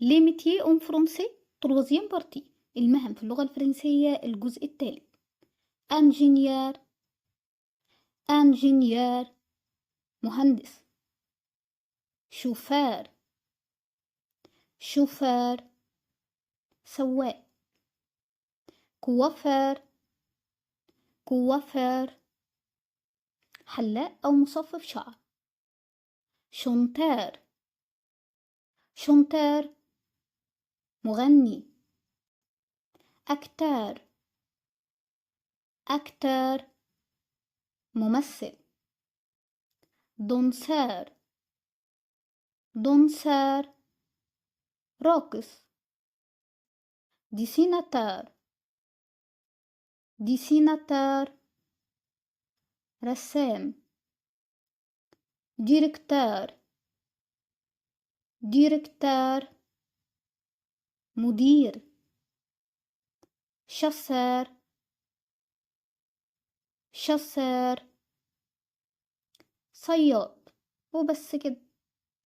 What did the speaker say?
Les métiers en français troisième partie. المهن في اللغة الفرنسية الجزء الثالث. ingénieur ingénieur مهندس. chauffeur chauffeur سواق. coiffeur coiffeur حلاق أو مصفف شعر. chanteur chanteur مغني. acteur acteur ممثل. danseur danseur راقص. dessinateur dessinateur رسام. directeur directeur مدير. chasseur chasseur صياد. وبس كده.